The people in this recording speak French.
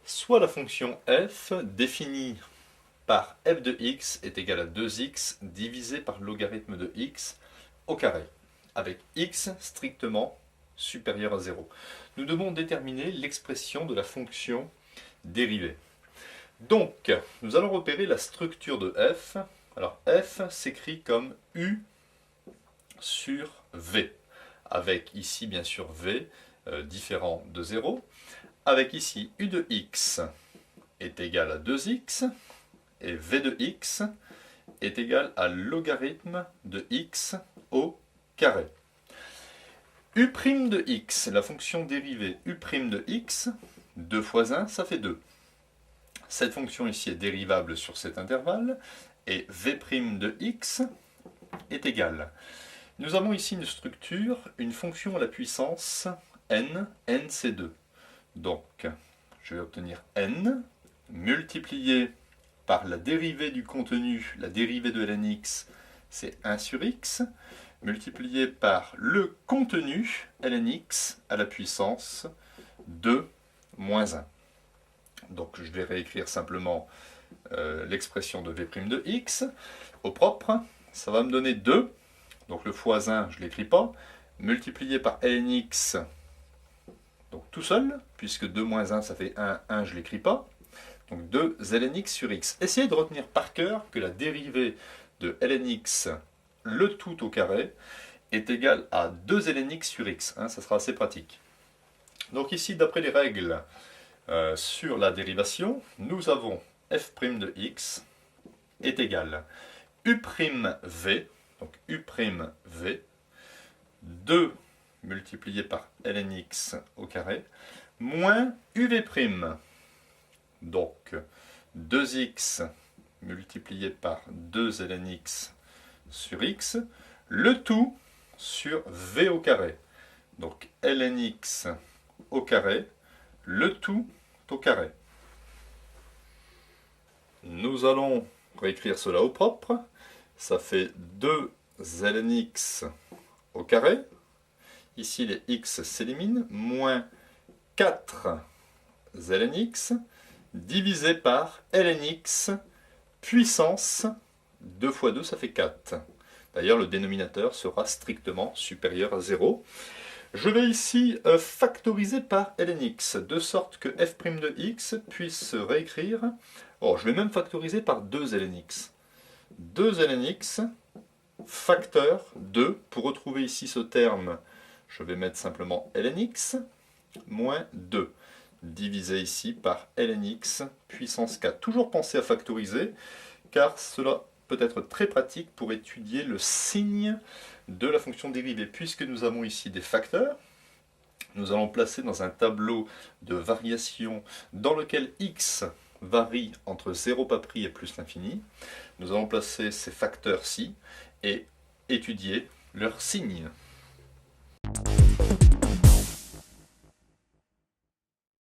Soit la fonction f définie par f de x est égale à 2x divisé par le logarithme de x au carré, avec x strictement supérieur à 0. Nous devons déterminer l'expression de la fonction dérivée. Donc, nous allons repérer la structure de f. Alors, f s'écrit comme u sur v, avec ici bien sûr v différent de 0, avec ici u de x est égal à 2x, et v de x est égal à logarithme de x au carré. U' de x, la fonction dérivée u' de x, 2 fois 1, ça fait 2. Cette fonction ici est dérivable sur cet intervalle, et v' de x est égal. Nous avons ici une structure, une fonction à la puissance n c'est 2. Donc, je vais obtenir n multiplié par la dérivée du contenu, la dérivée de ln x, c'est 1 sur x, multiplié par le contenu ln x à la puissance 2 moins 1. Donc je vais réécrire simplement l'expression de v' de x au propre. Ça va me donner 2, donc le fois 1 je ne l'écris pas, multiplié par ln x, donc tout seul, puisque 2 moins 1 ça fait 1, 1 je ne l'écris pas. Donc 2 ln x sur x. Essayez de retenir par cœur que la dérivée de ln x, le tout au carré, est égale à 2 ln x sur x. Ça sera assez pratique. Donc ici, d'après les règles sur la dérivation, nous avons f' de x est égal u'v, donc u'v, 2 multiplié par ln x au carré, moins uv'. Donc 2x multiplié par 2 ln x sur x, le tout sur v au carré. Donc ln x au carré, le tout au carré. Nous allons réécrire cela au propre. Ça fait 2 ln x au carré. Ici les x s'éliminent, moins 4 ln x divisé par ln x puissance 2 fois 2, ça fait 4. D'ailleurs, le dénominateur sera strictement supérieur à 0. Je vais ici factoriser par ln x, de sorte que f' de x puisse se réécrire. Oh, je vais même factoriser par 2 ln x. 2 ln x, facteur 2. Pour retrouver ici ce terme, je vais mettre simplement ln x, moins 2. Divisé ici par ln x puissance 4. Toujours penser à factoriser, car cela peut être très pratique pour étudier le signe de la fonction dérivée. Puisque nous avons ici des facteurs, nous allons placer dans un tableau de variation dans lequel x varie entre 0 pas pris et plus l'infini. Nous allons placer ces facteurs-ci et étudier leur signe.